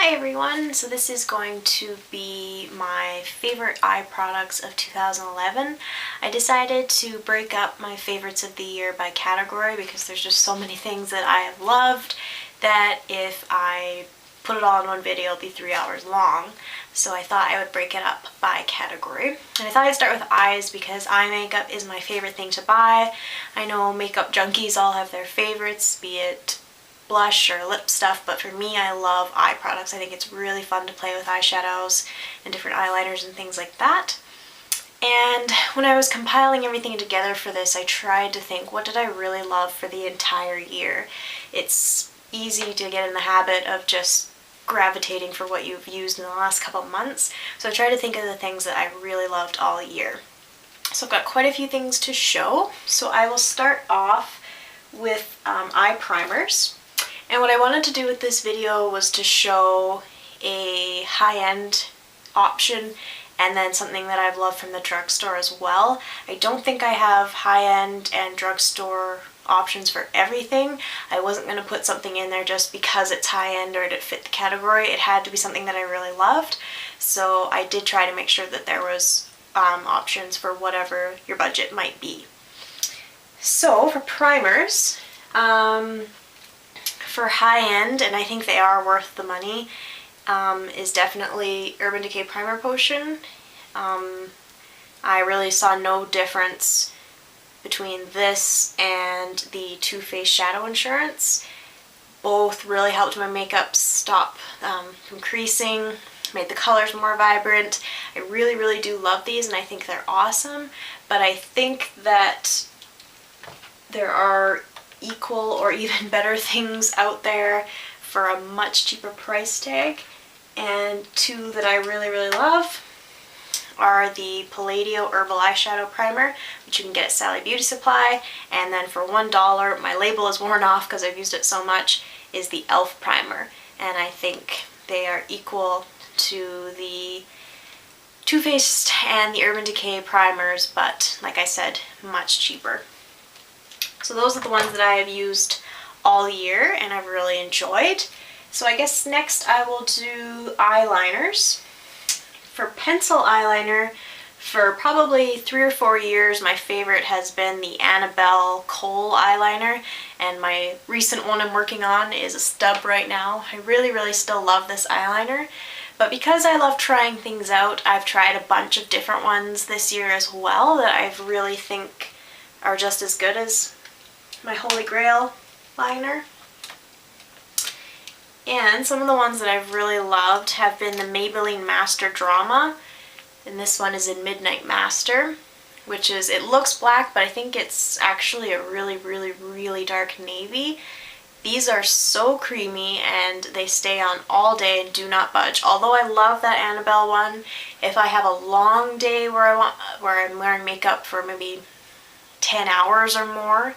Hi everyone, so this is going to be my favorite eye products of 2011. I decided to break up my favorites of the year by category because there's just so many things that I have loved that if I put it all in one video it'll be 3 hours long. So I thought I would break it up by category. And I thought I'd start with eyes because eye makeup is my favorite thing to buy. I know makeup junkies all have their favorites, be it blush or lip stuff, but for me I love eye products. I think it's really fun to play with eyeshadows and different eyeliners and things like that. And when I was compiling everything together for this, I tried to think, what did I really love for the entire year? It's easy to get in the habit of just gravitating for what you've used in the last couple of months, so I tried to think of the things that I really loved all year. So I've got quite a few things to show, so I will start off with eye primers. And what I wanted to do with this video was to show a high-end option and then something that I've loved from the drugstore as well. I don't think I have high-end and drugstore options for everything. I wasn't going to put something in there just because it's high-end or it fit the category. It had to be something that I really loved. So I did try to make sure that there was options for whatever your budget might be. So for primers, for high-end, and I think they are worth the money, is definitely Urban Decay Primer Potion. I really saw no difference between this and the Too Faced Shadow Insurance. Both really helped my makeup stop from creasing, made the colors more vibrant. I really do love these and I think they're awesome, but I think that there are equal or even better things out there for a much cheaper price tag. And two that I really love are the Palladio Herbal Eyeshadow Primer, which you can get at Sally Beauty Supply, and then for $1, my label is worn off because I've used it so much, is the e.l.f. Primer. And I think they are equal to the Too Faced and the Urban Decay primers, but like I said, much cheaper. So those are the ones that I have used all year and I've really enjoyed. So I guess next I will do eyeliners. For pencil eyeliner, for probably 3 or 4 years, my favorite has been the Annabelle Kohl eyeliner, and my recent one I'm working on is a stub right now. I really still love this eyeliner, but because I love trying things out, I've tried a bunch of different ones this year as well that I really think are just as good as my Holy Grail liner. And some of the ones that I've really loved have been the Maybelline Master Drama, and this one is in Midnight Master, which is, it looks black, but I think it's actually a really dark navy. These are so creamy and they stay on all day and do not budge. Although I love that Annabelle one, if I have a long day where I'm wearing makeup for maybe 10 hours or more,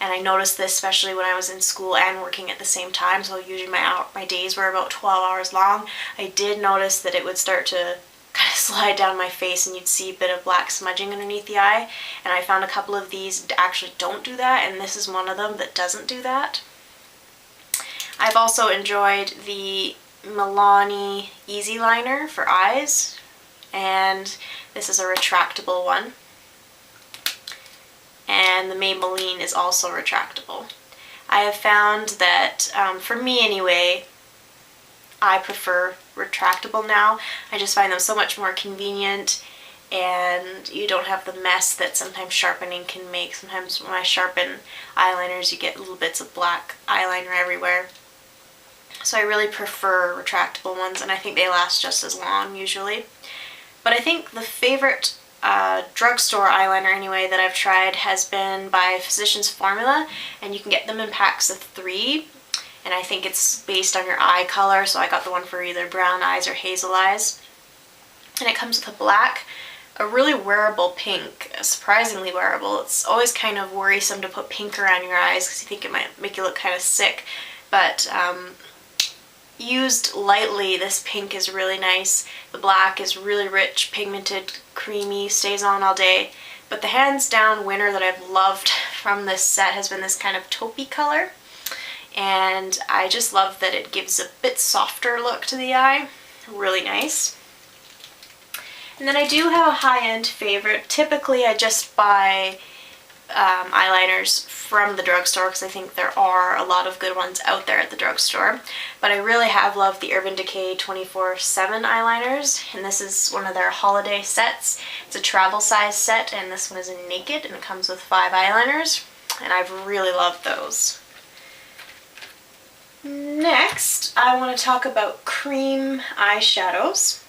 and I noticed this especially when I was in school and working at the same time, so usually my days were about 12 hours long, I did notice that it would start to kind of slide down my face and you'd see a bit of black smudging underneath the eye, and I found a couple of these actually don't do that, and this is one of them that doesn't do that. I've also enjoyed the Milani Easy Liner for eyes, and this is a retractable one. And the Maybelline is also retractable. I have found that, for me anyway, I prefer retractable now. I just find them so much more convenient and you don't have the mess that sometimes sharpening can make. Sometimes when I sharpen eyeliners you get little bits of black eyeliner everywhere. So I really prefer retractable ones, and I think they last just as long usually. But I think the favorite drugstore eyeliner anyway that I've tried has been by Physicians Formula, and you can get them in packs of 3, and I think it's based on your eye color, so I got the one for either brown eyes or hazel eyes. And it comes with a black, a really wearable pink, surprisingly wearable. It's always kind of worrisome to put pink around your eyes because you think it might make you look kind of sick, but used lightly, this pink is really nice. The black is really rich, pigmented, creamy, stays on all day. But the hands down winner that I've loved from this set has been this kind of taupey color. and I just love that it gives a bit softer look to the eye. Really nice. And then I do have a high-end favorite. Typically I just buy eyeliners from the drugstore because I think there are a lot of good ones out there at the drugstore. But I really have loved the Urban Decay 24/7 eyeliners, and this is one of their holiday sets. It's a travel size set, and this one is in Naked, and it comes with 5 eyeliners, and I've really loved those. Next, I want to talk about cream eyeshadows.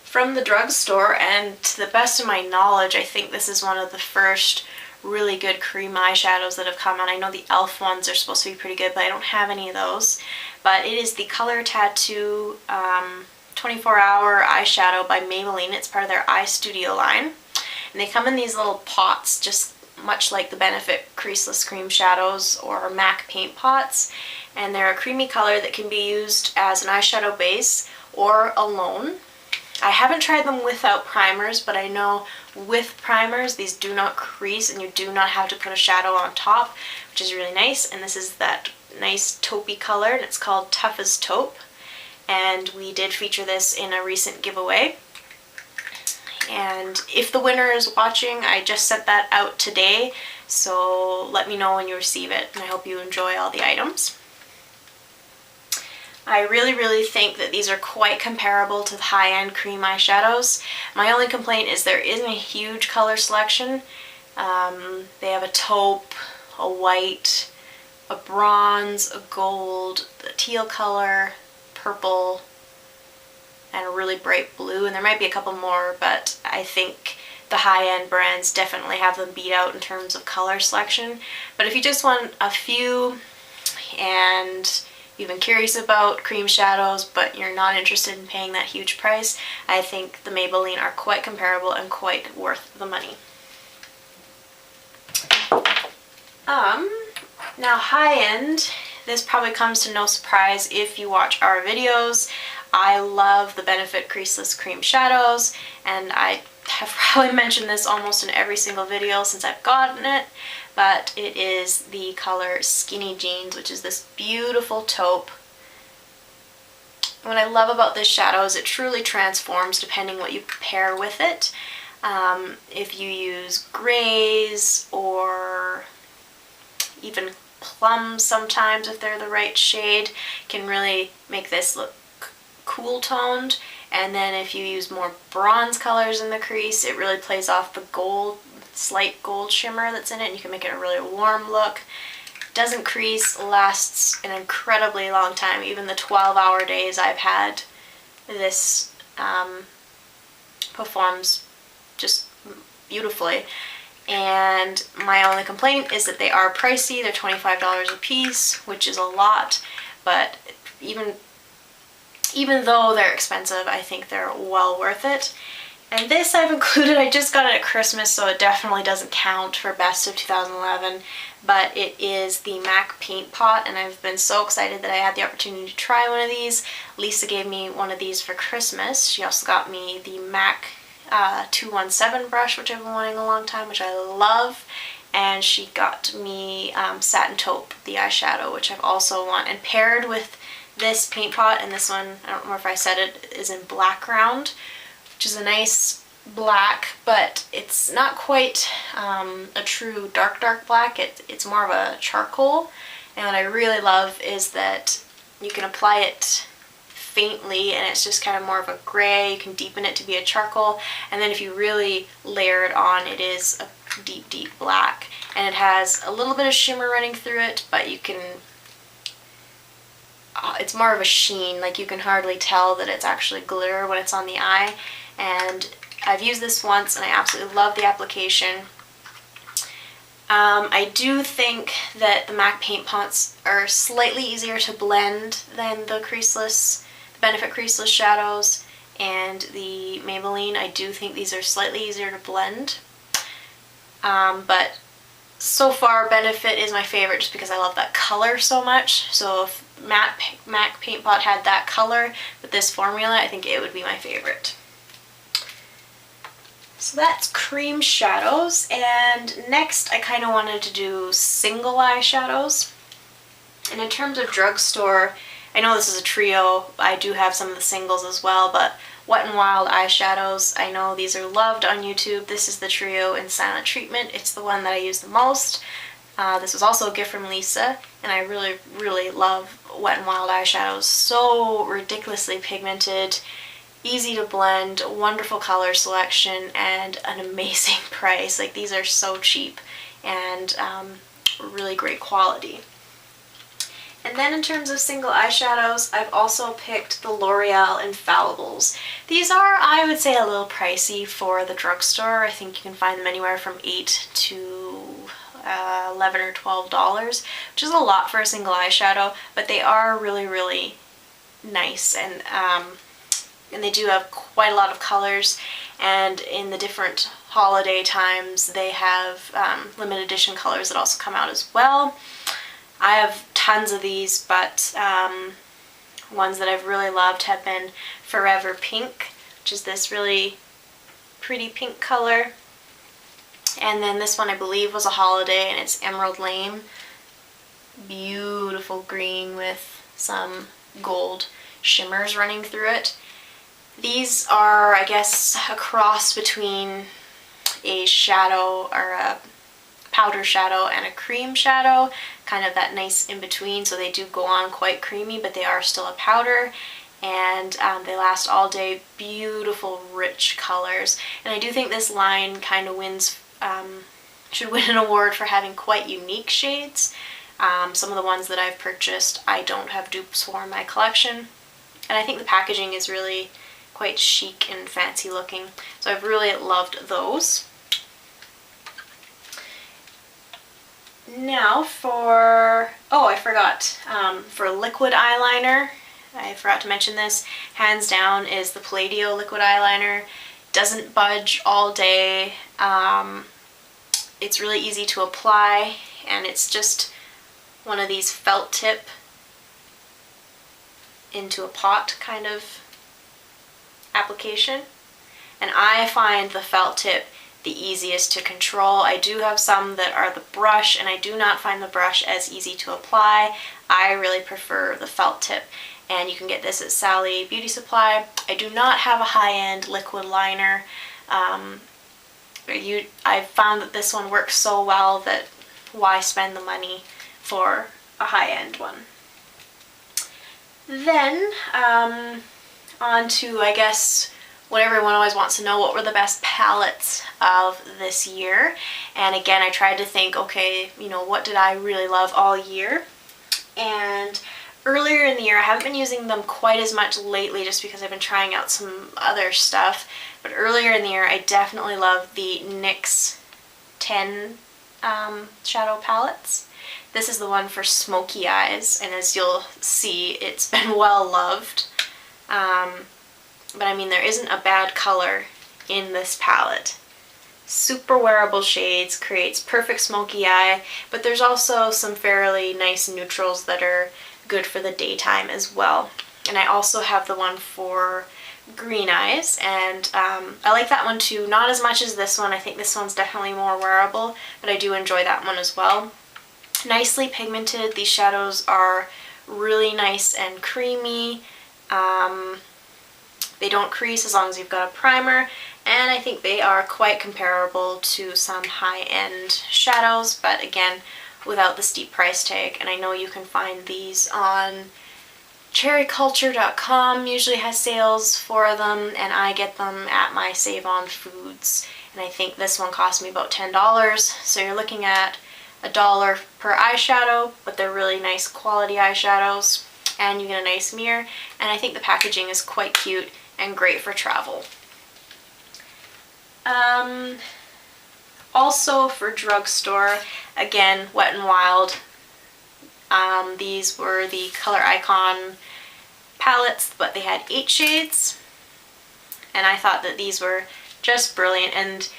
From the drugstore, and to the best of my knowledge, I think this is one of the first really good cream eyeshadows that have come out. I know the e.l.f. ones are supposed to be pretty good, but I don't have any of those. But it is the Color Tattoo 24-Hour Eyeshadow by Maybelline. It's part of their Eye Studio line. And they come in these little pots, just much like the Benefit Creaseless Cream Shadows or MAC paint pots. And they're a creamy color that can be used as an eyeshadow base or alone. I haven't tried them without primers, but I know with primers these do not crease and you do not have to put a shadow on top, which is really nice. And this is that nice taupey color, and it's called Tough as Taupe. And we did feature this in a recent giveaway. And if the winner is watching, I just sent that out today, so let me know when you receive it, and I hope you enjoy all the items. I really think that these are quite comparable to the high-end cream eyeshadows. My only complaint is there isn't a huge color selection. They have a taupe, a white, a bronze, a gold, a teal color, purple, and a really bright blue, and there might be a couple more, but I think the high-end brands definitely have them beat out in terms of color selection. But if you just want a few and you've been curious about cream shadows but you're not interested in paying that huge price, I think the Maybelline are quite comparable and quite worth the money. Now high-end, this probably comes to no surprise if you watch our videos. I love the Benefit Creaseless Cream Shadows, and I have probably mentioned this almost in every single video since I've gotten it, but it is the color Skinny Jeans, which is this beautiful taupe. What I love about this shadow is it truly transforms depending what you pair with it. If you use grays or even plums sometimes, if they're the right shade, can really make this look cool toned. And then if you use more bronze colors in the crease, it really plays off the gold, slight gold shimmer that's in it, and you can make it a really warm look. Doesn't crease, lasts an incredibly long time. Even the 12-hour days I've had, this performs just beautifully. And my only complaint is that they are pricey. They're $25 a piece, which is a lot, but even though they're expensive, I think they're well worth it. And this I've included, I just got it at Christmas, so it definitely doesn't count for Best of 2011, but it is the MAC Paint Pot, and I've been so excited that I had the opportunity to try one of these. Lisa gave me one of these for Christmas. She also got me the MAC 217 brush, which I've been wanting a long time, which I love, and she got me Satin Taupe, the eyeshadow, which I've also want, and paired with this paint pot, and this one, I don't remember if I said it, is in Black Ground, which is a nice black, but it's not quite a true dark black. It's more of a charcoal, and what I really love is that you can apply it faintly and it's just kind of more of a gray. You can deepen it to be a charcoal, and then if you really layer it on, it is a deep black, and it has a little bit of shimmer running through it, but you can it's more of a sheen, like you can hardly tell that it's actually glitter when it's on the eye. And I've used this once and I absolutely love the application. I do think that the MAC paint pots are slightly easier to blend than the Benefit Creaseless shadows and the Maybelline. I do think these are slightly easier to blend, but so far Benefit is my favorite just because I love that color so much. So if MAC Paint Pot had that color with this formula, I think it would be my favorite. So that's cream shadows, and next I kind of wanted to do single eyeshadows. And in terms of drugstore, I know this is a trio, I do have some of the singles as well, but Wet n Wild eyeshadows, I know these are loved on YouTube. This is the trio in Silent Treatment. It's the one that I use the most. This was also a gift from Lisa, and I really, really love Wet n Wild eyeshadows. So ridiculously pigmented, easy to blend, wonderful color selection, and an amazing price. Like, these are so cheap and really great quality. And then in terms of single eyeshadows, I've also picked the L'Oreal Infallibles. These are, I would say, a little pricey for the drugstore. I think you can find them anywhere from $8 to $11 or $12, which is a lot for a single eyeshadow, but they are really, really nice, and they do have quite a lot of colors, and in the different holiday times they have limited edition colors that also come out as well. I have tons of these, but ones that I've really loved have been Forever Pink, which is this really pretty pink color. And then this one I believe was a holiday, and it's Emerald Lane. Beautiful green with some gold shimmers running through it. These are, I guess, a cross between a shadow or a powder shadow and a cream shadow, kind of that nice in between, so they do go on quite creamy, but they are still a powder, and they last all day. Beautiful rich colors, and I do think this line kind of wins, should win an award for having quite unique shades. Some of the ones that I've purchased I don't have dupes for in my collection, and I think the packaging is really quite chic and fancy looking, so I've really loved those. Now for, oh, I forgot, for liquid eyeliner, I forgot to mention this, hands down is the Palladio liquid eyeliner. Doesn't budge all day, it's really easy to apply, and it's just one of these felt tip into a pot kind of application, and I find the felt tip the easiest to control. I do have some that are the brush, and I do not find the brush as easy to apply. I really prefer the felt tip, and you can get this at Sally Beauty Supply. I do not have a high-end liquid liner. I've found that this one works so well that why spend the money for a high-end one. Then on to, I guess, what everyone always wants to know, what were the best palettes of this year? And again, I tried to think, okay, you know, what did I really love all year? And earlier in the year, I haven't been using them quite as much lately just because I've been trying out some other stuff, but earlier in the year I definitely loved the NYX 10 shadow palettes. This is the one for smoky eyes, and as you'll see, it's been well loved. But I mean, there isn't a bad color in this palette. Super wearable shades, creates perfect smoky eye, but there's also some fairly nice neutrals that are good for the daytime as well. And I also have the one for green eyes, and I like that one too. Not as much as this one. I think this one's definitely more wearable, but I do enjoy that one as well. Nicely pigmented. These shadows are really nice and creamy. They don't crease as long as you've got a primer, and I think they are quite comparable to some high-end shadows, but again, without the steep price tag. And I know you can find these on cherryculture.com, usually has sales for them, and I get them at my Save On Foods, and I think this one cost me about $10, so you're looking at $1 per eyeshadow, but they're really nice quality eyeshadows, and you get a nice mirror, and I think the packaging is quite cute and great for travel. Also for drugstore, again, Wet n Wild. These were the Color Icon palettes, but they had 8 shades, and I thought that these were just brilliant. And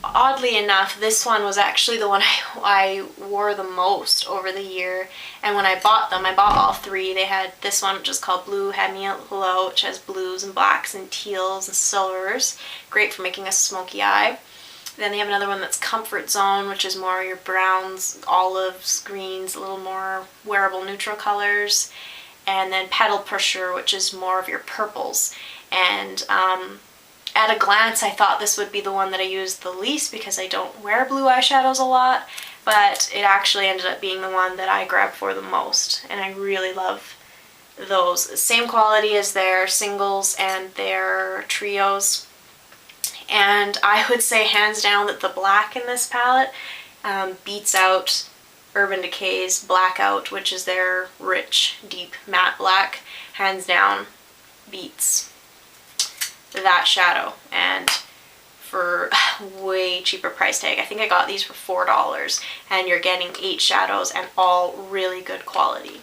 oddly enough, this one was actually the one I wore the most over the year. And when I bought them, I bought all three. They had this one, which is called Blue Had Me Hello, which has blues and blacks and teals and silvers. Great for making a smoky eye. Then they have another one that's Comfort Zone, which is more your browns, olives, greens, a little more wearable neutral colors. And then Petal Pusher, which is more of your purples. And at a glance, I thought this would be the one that I used the least because I don't wear blue eyeshadows a lot, but it actually ended up being the one that I grabbed for the most, and I really love those. Same quality as their singles and their trios, and I would say hands down that the black in this palette beats out Urban Decay's Blackout, which is their rich, deep matte black. Hands down beats that shadow, and for way cheaper price tag. I think I got these for $4, and you're getting 8 shadows and all really good quality.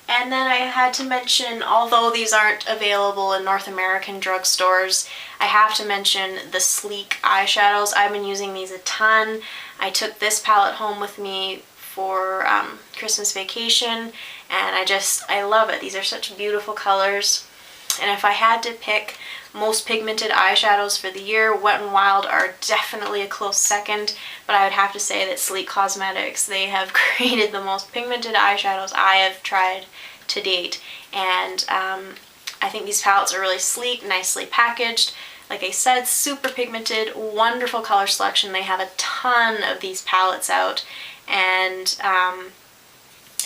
And then I had to mention, although these aren't available in North American drugstores, I have to mention the Sleek eyeshadows. I've been using these a ton. I took this palette home with me for Christmas vacation, and I love it. These are such beautiful colors. And if I had to pick most pigmented eyeshadows for the year, Wet n Wild are definitely a close second, but I would have to say that Sleek Cosmetics, they have created the most pigmented eyeshadows I have tried to date. And I think these palettes are really sleek, nicely packaged. Like I said, super pigmented, wonderful color selection. They have a ton of these palettes out, and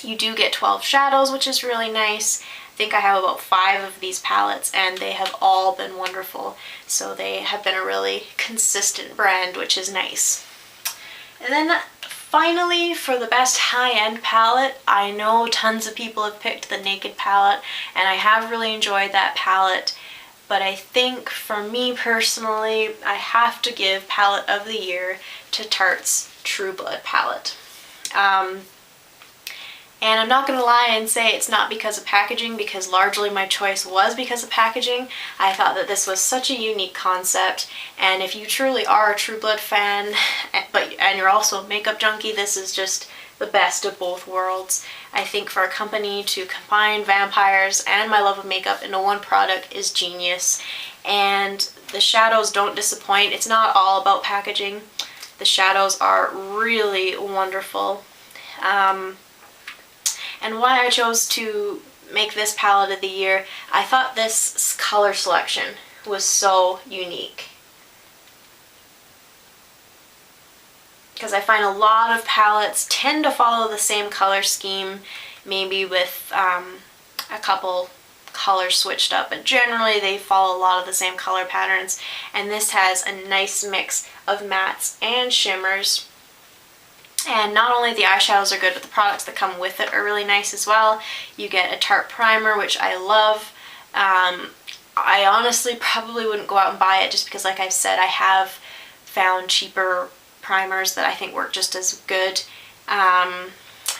you do get 12 shadows, which is really nice. I think I have about 5 of these palettes, and they have all been wonderful. So they have been a really consistent brand, which is nice. And then finally, for the best high-end palette, I know tons of people have picked the Naked palette, and I have really enjoyed that palette. But I think for me personally, I have to give Palette of the Year to Tarte's True Blood palette. And I'm not going to lie and say it's not because of packaging, because largely my choice was because of packaging. I thought that this was such a unique concept, and if you truly are a True Blood fan, and you're also a makeup junkie, this is just the best of both worlds. I think for a company to combine vampires and my love of makeup into one product is genius, and the shadows don't disappoint. It's not all about packaging. The shadows are really wonderful. And why I chose to make this palette of the year, I thought this color selection was so unique. Because I find a lot of palettes tend to follow the same color scheme, maybe with a couple colors switched up, but generally they follow a lot of the same color patterns. And this has a nice mix of mattes and shimmers. And not only the eyeshadows are good, but the products that come with it are really nice as well. You get a Tarte primer, which I love. I honestly probably wouldn't go out and buy it just because, like I've said, I have found cheaper primers that I think work just as good. And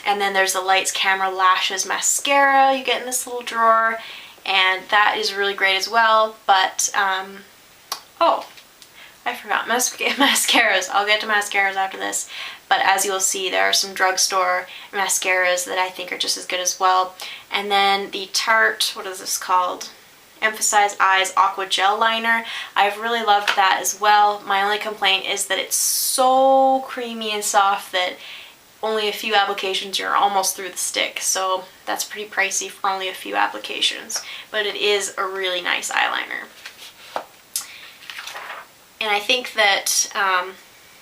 then there's the Lights Camera Lashes mascara you get in this little drawer, and that is really great as well. But oh, I forgot mascaras. I'll get to mascaras after this. But as you'll see, there are some drugstore mascaras that I think are just as good as well. And then the Tarte, what is this called? Emphasize Eyes Aqua Gel Liner. I've really loved that as well. My only complaint is that it's so creamy and soft that only a few applications you're almost through the stick. So that's pretty pricey for only a few applications. But it is a really nice eyeliner. And I think that,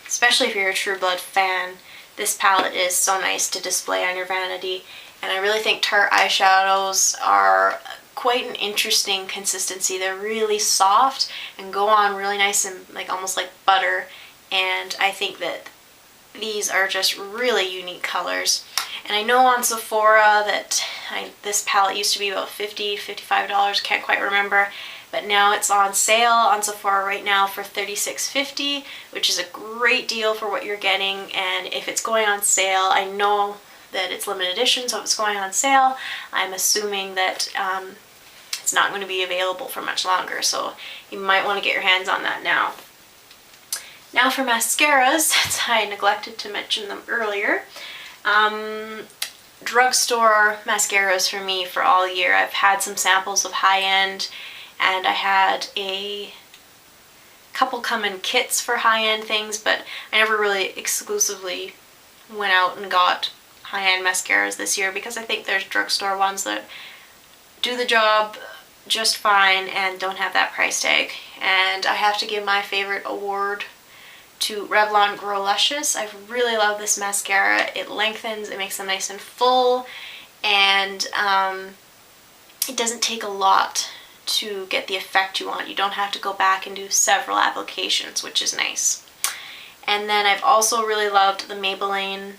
especially if you're a True Blood fan, this palette is so nice to display on your vanity. And I really think Tarte eyeshadows are quite an interesting consistency. They're really soft and go on really nice and almost like butter. And I think that these are just really unique colors. And I know on Sephora that this palette used to be about $50, $55, can't quite remember. But now it's on sale on Sephora right now for $36.50, which is a great deal for what you're getting. And if it's going on sale, I know that it's limited edition, so if it's going on sale, I'm assuming that it's not going to be available for much longer. So you might want to get your hands on that now. Now for mascaras, since I neglected to mention them earlier. Drugstore mascaras for me for all year. I've had some samples of high-end, and I had a couple come in kits for high-end things, but I never really exclusively went out and got high-end mascaras this year because I think there's drugstore ones that do the job just fine and don't have that price tag. And I have to give my favorite award to Revlon Grow Luscious. I really love this mascara. It lengthens, it makes them nice and full, and it doesn't take a lot to get the effect you want. You don't have to go back and do several applications, which is nice. And then I've also really loved the Maybelline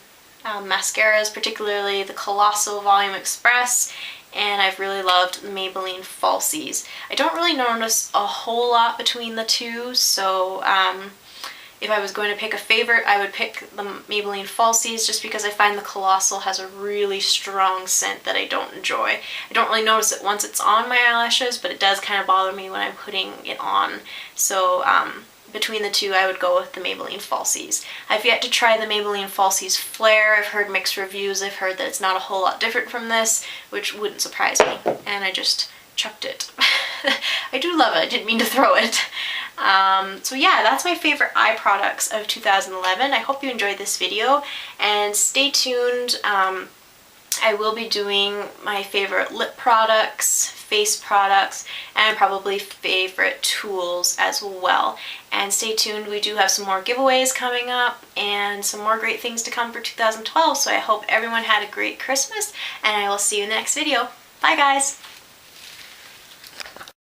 mascaras, particularly the Colossal Volume Express, and I've really loved the Maybelline Falsies. I don't really notice a whole lot between the two, so if I was going to pick a favorite, I would pick the Maybelline Falsies just because I find the Colossal has a really strong scent that I don't enjoy. I don't really notice it once it's on my eyelashes, but it does kind of bother me when I'm putting it on. So between the two, I would go with the Maybelline Falsies. I've yet to try the Maybelline Falsies Flare. I've heard mixed reviews. I've heard that it's not a whole lot different from this, which wouldn't surprise me. And I just chucked it. I do love it. I didn't mean to throw it. So yeah, that's my favorite eye products of 2011. I hope you enjoyed this video, and stay tuned. I will be doing my favorite lip products, face products, and probably favorite tools as well. And stay tuned, we do have some more giveaways coming up and some more great things to come for 2012, so I hope everyone had a great Christmas, and I will see you in the next video. Bye guys!